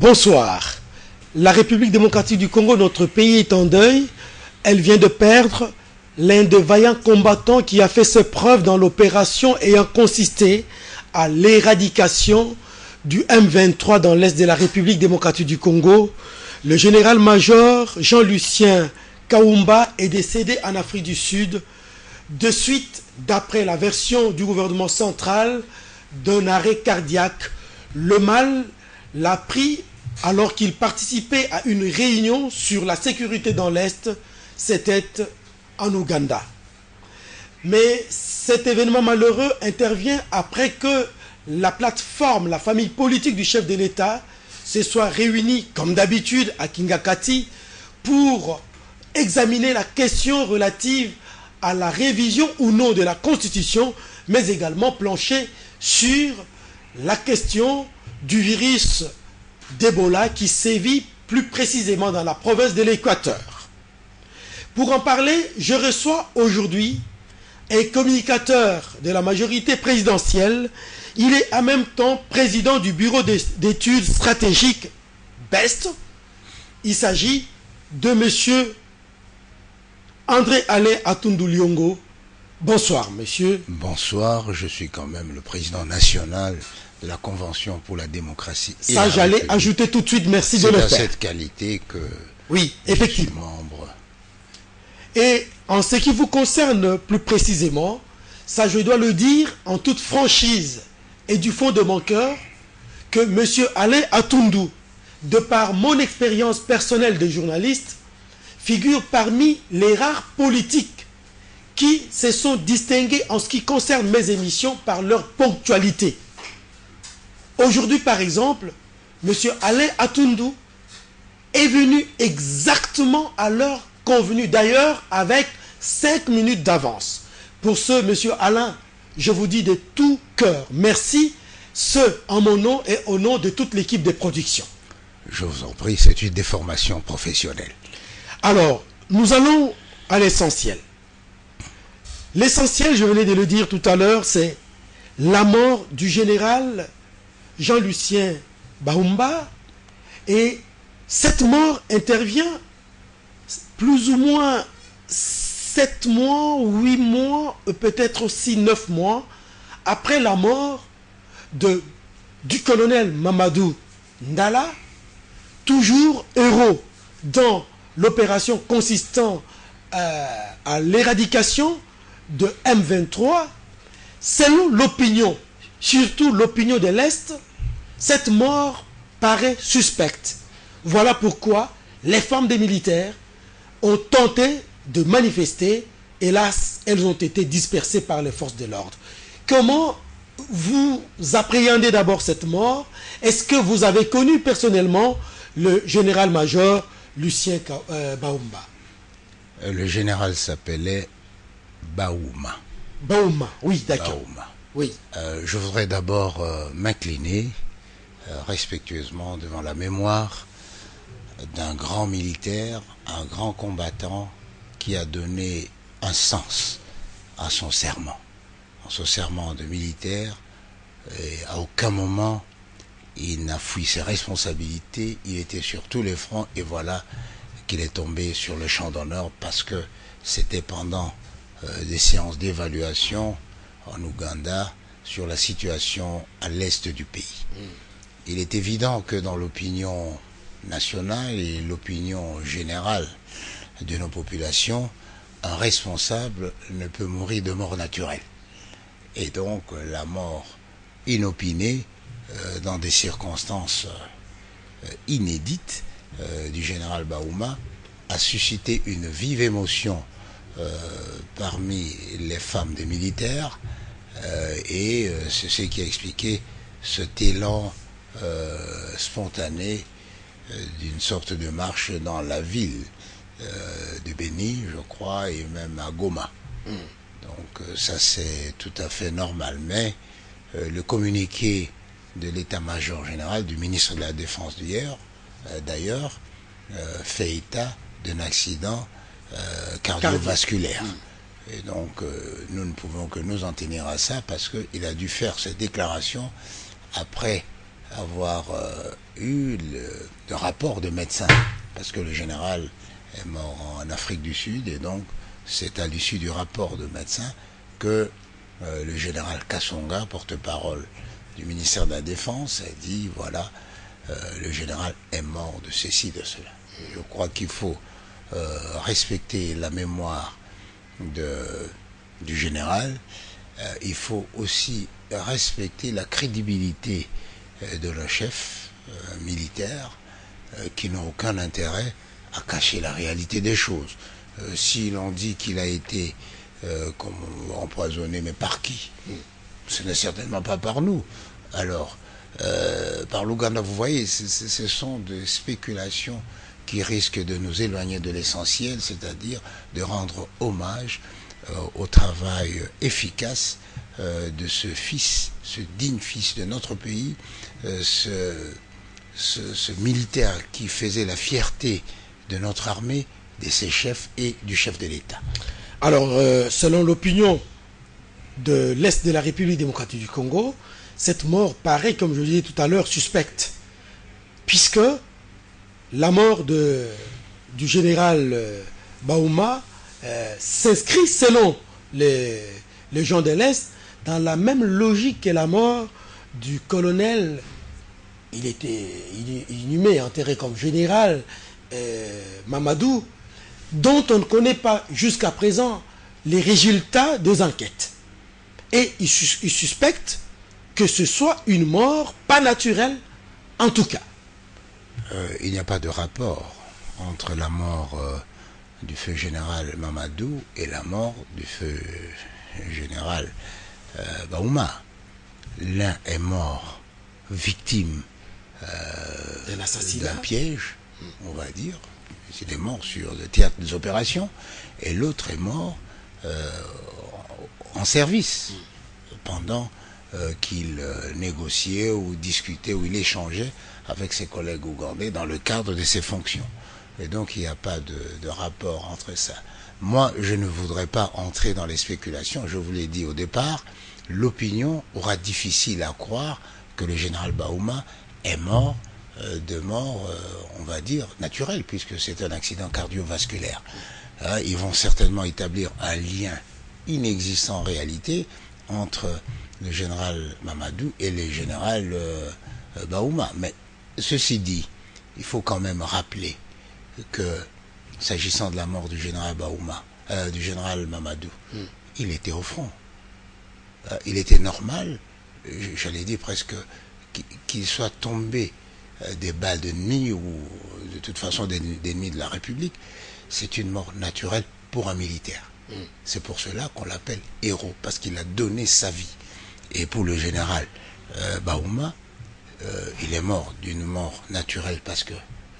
Bonsoir. La République démocratique du Congo, notre pays, est en deuil. Elle vient de perdre l'un des vaillants combattants qui a fait ses preuves dans l'opération ayant consisté à l'éradication du M23 dans l'est de la République démocratique du Congo. Le général-major Jean-Lucien Kaumba est décédé en Afrique du Sud de suite, d'après la version du gouvernement central, d'un arrêt cardiaque. Le mal l'a pris alors qu'il participait à une réunion sur la sécurité dans l'Est. C'était en Ouganda. Mais cet événement malheureux intervient après que la plateforme, la famille politique du chef de l'État se soit réunie, comme d'habitude, à Kingakati pour examiner la question relative à la révision ou non de la Constitution, mais également plancher sur la question du virus d'Ebola qui sévit plus précisément dans la province de l'Équateur. Pour en parler, je reçois aujourd'hui un communicateur de la majorité présidentielle. Il est en même temps président du bureau d'études stratégiques BEST. Il s'agit de M. André-Alain Atundu-Liongo. Bonsoir, monsieur. Bonsoir, je suis quand même le président national de la Convention pour la démocratie. Ça, j'allais ajouter tout de suite, merci de le faire. C'est à cette qualité que oui, effectivement. Je suis membre. Et en ce qui vous concerne plus précisément, ça je dois le dire en toute franchise et du fond de mon cœur, que M. Alain Atundu, de par mon expérience personnelle de journaliste, figure parmi les rares politiques qui se sont distingués en ce qui concerne mes émissions par leur ponctualité. Aujourd'hui, par exemple, M. Alain Atundu est venu exactement à l'heure convenue, d'ailleurs avec 5 minutes d'avance. Pour ce, M. Alain, je vous dis de tout cœur merci, ce en mon nom et au nom de toute l'équipe de production. Je vous en prie, c'est une déformation professionnelle. Alors, nous allons à l'essentiel. L'essentiel, je venais de le dire tout à l'heure, c'est la mort du général Jean-Lucien Kaumba. Et cette mort intervient plus ou moins 7 mois, 8 mois, peut-être aussi 9 mois après la mort du colonel Mamadou Ndala, toujours héros dans l'opération consistant à l'éradication de M23. Selon l'opinion, surtout l'opinion de l'Est, cette mort paraît suspecte. Voilà pourquoi les femmes des militaires ont tenté de manifester. Hélas, elles ont été dispersées par les forces de l'ordre. Comment vous appréhendez d'abord cette mort? Est-ce que vous avez connu personnellement le général-major Lucien Kaumba? Le général s'appelait Baouma. Baouma, oui, d'accord. Baouma. Oui. Je voudrais d'abord m'incliner respectueusement devant la mémoire d'un grand militaire, un grand combattant qui a donné un sens à son serment. En son serment de militaire, et à aucun moment il n'a fui ses responsabilités, il était sur tous les fronts et voilà qu'il est tombé sur le champ d'honneur parce que c'était pendant des séances d'évaluation en Ouganda sur la situation à l'est du pays. Il est évident que dans l'opinion nationale et l'opinion générale de nos populations, un responsable ne peut mourir de mort naturelle. Et donc la mort inopinée dans des circonstances inédites du général Baouma a suscité une vive émotion parmi les femmes des militaires et c'est ce qui a expliqué cet élan spontané d'une sorte de marche dans la ville de Béni, je crois, et même à Goma. Donc ça c'est tout à fait normal, mais le communiqué de l'état-major général du ministre de la Défense d'hier, d'ailleurs, fait état d'un accident cardiovasculaire. Et donc nous ne pouvons que nous en tenir à ça parce qu'il a dû faire cette déclaration après avoir eu le rapport de médecin, parce que le général est mort en Afrique du Sud, et donc c'est à l'issue du rapport de médecin que le général Kassonga, porte-parole du ministère de la Défense, a dit voilà, le général est mort de ceci, de cela. Je crois qu'il faut respecter la mémoire du général. Il faut aussi respecter la crédibilité de nos chefs militaires qui n'ont aucun intérêt à cacher la réalité des choses. Si l'on dit qu'il a été empoisonné, mais par qui? Ce n'est certainement pas par nous. Alors, par l'Ouganda, vous voyez, ce sont des spéculations qui risquent de nous éloigner de l'essentiel, c'est-à-dire de rendre hommage au travail efficace de ce fils, ce digne fils de notre pays, ce militaire qui faisait la fierté de notre armée, de ses chefs et du chef de l'État. Alors, selon l'opinion de l'Est de la République démocratique du Congo, cette mort paraît, comme je le disais tout à l'heure, suspecte, puisque la mort du général Baouma s'inscrit, selon les gens de l'Est, dans la même logique que la mort du colonel. Il était inhumé, enterré comme général, Mamadou, dont on ne connaît pas jusqu'à présent les résultats des enquêtes. Et il suspecte que ce soit une mort pas naturelle, en tout cas. Il n'y a pas de rapport entre la mort du feu général Mamadou et la mort du feu général Baouma. L'un est mort victime d'un piège, on va dire. Il est mort sur le théâtre des opérations, et l'autre est mort en service, pendant qu'il négociait ou discutait ou il échangeait avec ses collègues ougandais dans le cadre de ses fonctions. Et donc il n'y a pas de rapport entre ça. Moi, je ne voudrais pas entrer dans les spéculations. Je vous l'ai dit au départ, l'opinion aura difficile à croire que le général Baouma est mort de mort, on va dire, naturelle, puisque c'est un accident cardiovasculaire. Ils vont certainement établir un lien inexistant en réalité entre le général Mamadou et le général Baouma. Mais ceci dit, il faut quand même rappeler que, s'agissant de la mort du général Baouma, du général Mamadou, il était au front. Il était normal, j'allais dire presque, qu'il soit tombé des balles d'ennemis ou de toute façon d'ennemis de la République. C'est une mort naturelle pour un militaire. C'est pour cela qu'on l'appelle héros, parce qu'il a donné sa vie. Et pour le général Baouma, il est mort d'une mort naturelle parce que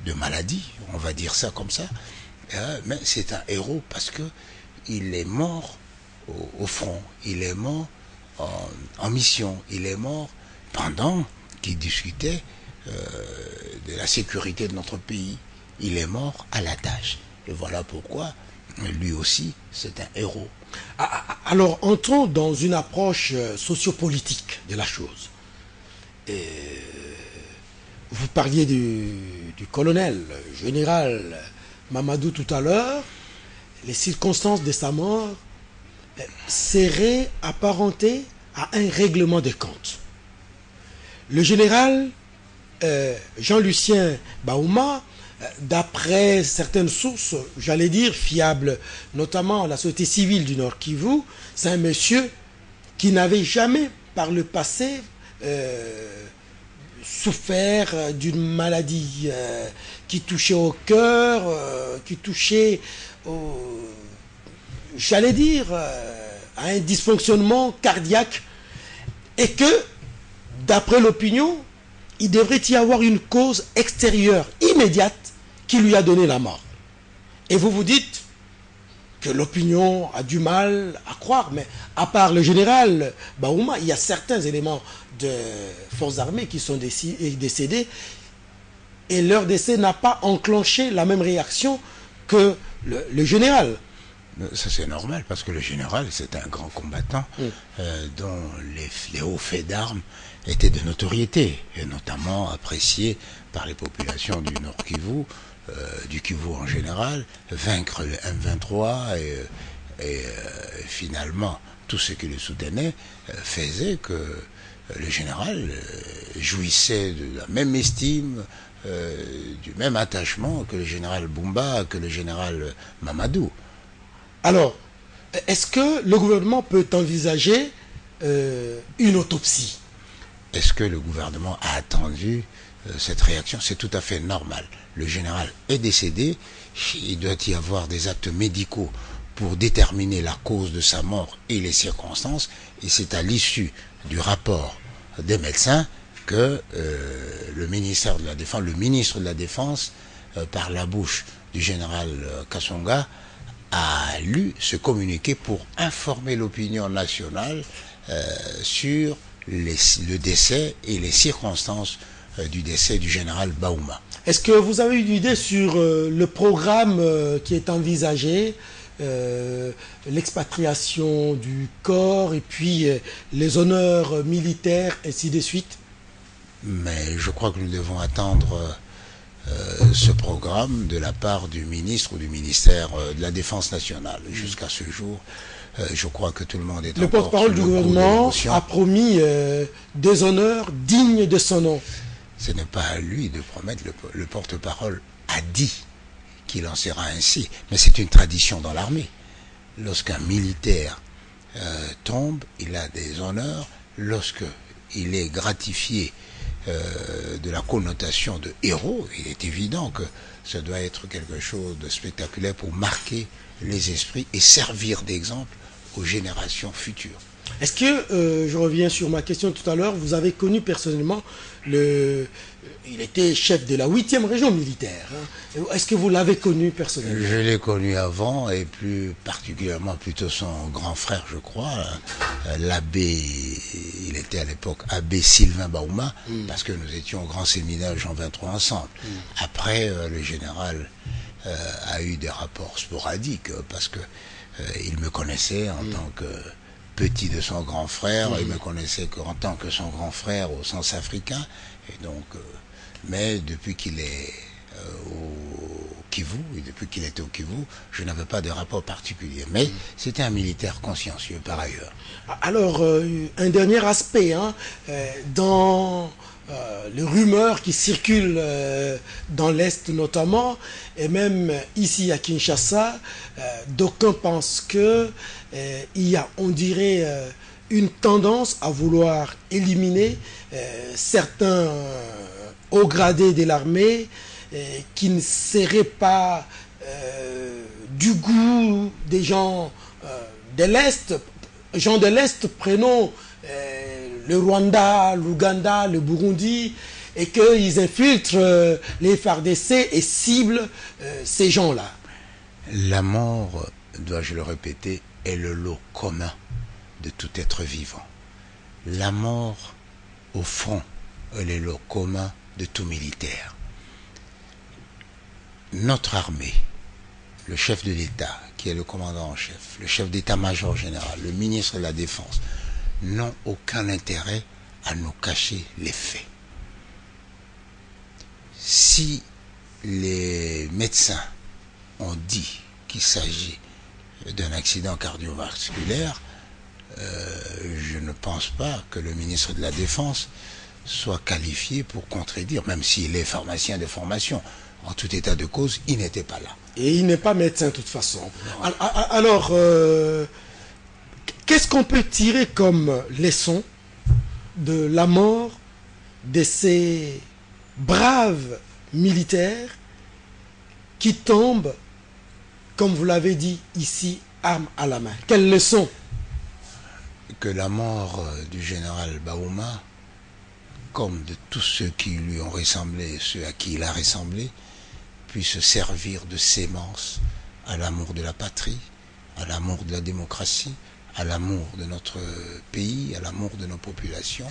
de maladie, on va dire ça comme ça, mais c'est un héros parce que il est mort au front, il est mort en mission, il est mort pendant qu'il discutait de la sécurité de notre pays, il est mort à la tâche. Et voilà pourquoi lui aussi c'est un héros. Alors entrons dans une approche sociopolitique de la chose. Vous parliez du colonel général Mamadou tout à l'heure. Les circonstances de sa mort seraient apparentées à un règlement des comptes. Le général Jean-Lucien Baouma, d'après certaines sources, j'allais dire fiables, notamment la société civile du Nord Kivu, c'est un monsieur qui n'avait jamais par le passé souffert d'une maladie qui touchait au cœur, qui touchait j'allais dire à un dysfonctionnement cardiaque, et que d'après l'opinion, il devrait y avoir une cause extérieure immédiate qui lui a donné la mort. Et vous vous dites que l'opinion a du mal à croire, mais à part le général Baouma, il y a certains éléments de forces armées qui sont décédés, et leur décès n'a pas enclenché la même réaction que le général. Ça c'est normal parce que le général c'est un grand combattant dont les hauts faits d'armes étaient de notoriété et notamment appréciés par les populations du Nord Kivu, du Kivu en général, vaincre le M23 et finalement tout ce qui le soutenait faisait que le général jouissait de la même estime, du même attachement que le général Bumba, que le général Mamadou. Alors, est-ce que le gouvernement peut envisager une autopsie? Est-ce que le gouvernement a attendu cette réaction? C'est tout à fait normal. Le général est décédé, il doit y avoir des actes médicaux pour déterminer la cause de sa mort et les circonstances, et c'est à l'issue du rapport des médecins que le ministère de la Défense, le ministre de la Défense, par la bouche du général Kasonga, a lu ce communiqué pour informer l'opinion nationale sur le décès et les circonstances du décès du général Baouma. Est-ce que vous avez une idée sur le programme qui est envisagé, l'expatriation du corps et puis les honneurs militaires, ainsi de suite? Mais je crois que nous devons attendre ce programme de la part du ministre ou du ministère de la Défense nationale. Jusqu'à ce jour, je crois que tout le monde est le porte-parole du gouvernement a promis des honneurs dignes de son nom. Ce n'est pas à lui de promettre, le porte-parole a dit qu'il en sera ainsi. Mais c'est une tradition dans l'armée. Lorsqu'un militaire tombe, il a des honneurs. Lorsqu'il est gratifié de la connotation de héros, il est évident que ça doit être quelque chose de spectaculaire pour marquer les esprits et servir d'exemple aux générations futures. Est-ce que, je reviens sur ma question tout à l'heure, vous avez connu personnellement il était chef de la 8e région militaire. Hein. Est-ce que vous l'avez connu personnellement? Je l'ai connu avant et plus particulièrement plutôt son grand frère, je crois, l'abbé, il était à l'époque abbé Sylvain Baouma, parce que nous étions au grand séminaire Jean 23 ensemble. Après, le général a eu des rapports sporadiques parce que il me connaissait en tant que petit de son grand frère, il me connaissait qu'en tant que son grand frère au sens africain, et donc, mais depuis qu'il est au Kivu, et depuis qu'il était au Kivu, je n'avais pas de rapport particulier, mais c'était un militaire consciencieux par ailleurs. Alors, un dernier aspect, hein, dans les rumeurs qui circulent dans l'Est notamment, et même ici à Kinshasa, d'aucuns pensent que il y a, on dirait, une tendance à vouloir éliminer certains hauts gradés de l'armée qui ne seraient pas du goût des gens de l'Est. Gens de l'Est, prenons le Rwanda, l'Ouganda, le Burundi, et qu'ils infiltrent les FARDC et ciblent ces gens-là. La mort, dois-je le répéter, est le lot commun de tout être vivant. La mort, au fond, est le lot commun de tout militaire. Notre armée, le chef de l'État, qui est le commandant en chef, le chef d'état-major général, le ministre de la Défense, n'ont aucun intérêt à nous cacher les faits. Si les médecins ont dit qu'il s'agit d'un accident cardiovasculaire, je ne pense pas que le ministre de la Défense soit qualifié pour contredire, même s'il est pharmacien de formation. En tout état de cause, il n'était pas là. Et il n'est pas médecin de toute façon. Alors, qu'est-ce qu'on peut tirer comme leçon de la mort de ces braves militaires qui tombent, comme vous l'avez dit ici, armes à la main? Quelle leçon? Que la mort du général Baouma, comme de tous ceux qui lui ont ressemblé, ceux à qui il a ressemblé, puisse servir de sémence à l'amour de la patrie, à l'amour de la démocratie, à l'amour de notre pays, à l'amour de nos populations,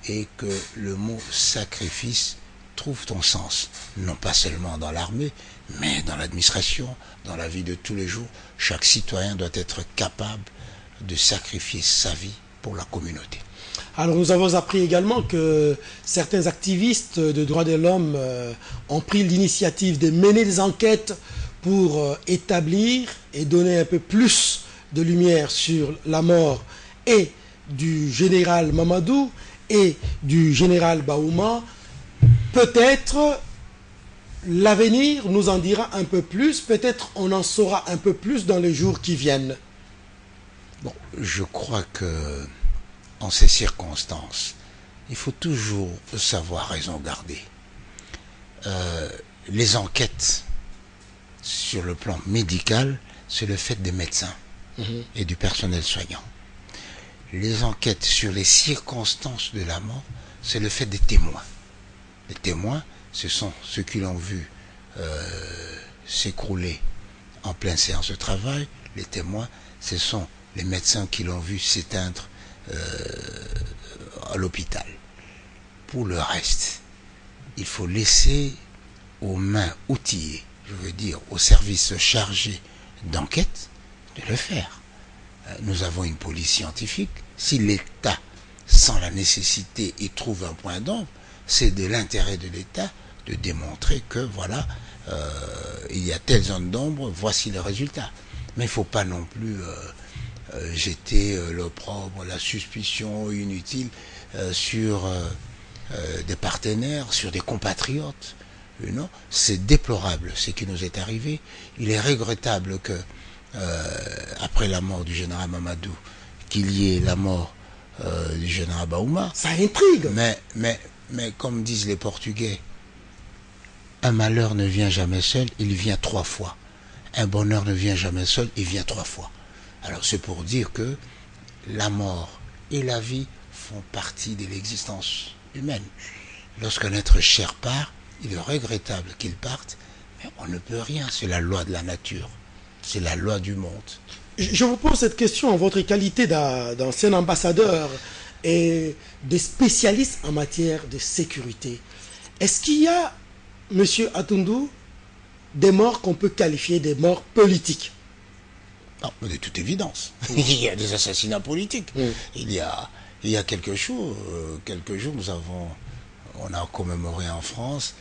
et que le mot sacrifice trouve ton sens, non pas seulement dans l'armée, mais dans l'administration, dans la vie de tous les jours. Chaque citoyen doit être capable de sacrifier sa vie pour la communauté. Alors nous avons appris également que certains activistes de droits de l'homme ont pris l'initiative de mener des enquêtes pour établir et donner un peu plus de lumière sur la mort et du général Mamadou et du général Baouma. Peut-être l'avenir nous en dira un peu plus, peut-être on en saura un peu plus dans les jours qui viennent. Bon, je crois que en ces circonstances, il faut toujours savoir raison garder. Les enquêtes sur le plan médical, c'est le fait des médecins et du personnel soignant. Les enquêtes sur les circonstances de la mort, c'est le fait des témoins. Les témoins, ce sont ceux qui l'ont vu s'écrouler en pleine séance de travail. Les témoins, ce sont les médecins qui l'ont vu s'éteindre à l'hôpital. Pour le reste, il faut laisser aux mains outillées, je veux dire aux services chargés d'enquête, de le faire. Nous avons une police scientifique. Si l'État, sans la nécessité, y trouve un point d'ombre, c'est de l'intérêt de l'État de démontrer que voilà, il y a telle zone d'ombre, voici le résultat. Mais il ne faut pas non plus jeter l'opprobre, la suspicion inutile sur des partenaires, sur des compatriotes. Non, c'est déplorable ce qui nous est arrivé. Il est regrettable que, après la mort du général Mamadou, qu'il y ait la mort du général Baouma. Ça intrigue. Mais comme disent les Portugais, un malheur ne vient jamais seul, il vient 3 fois. Un bonheur ne vient jamais seul, il vient 3 fois. Alors c'est pour dire que la mort et la vie font partie de l'existence humaine. Lorsqu'un être cher part, il est regrettable qu'il parte, mais on ne peut rien, c'est la loi de la nature, c'est la loi du monde. Je vous pose cette question en votre qualité d'ancien ambassadeur et de spécialiste en matière de sécurité. Est-ce qu'il y a, monsieur Atundou, des morts qu'on peut qualifier des morts politiques? Non, de toute évidence. Il y a des assassinats politiques. Il y a quelques jours, on a commémoré en France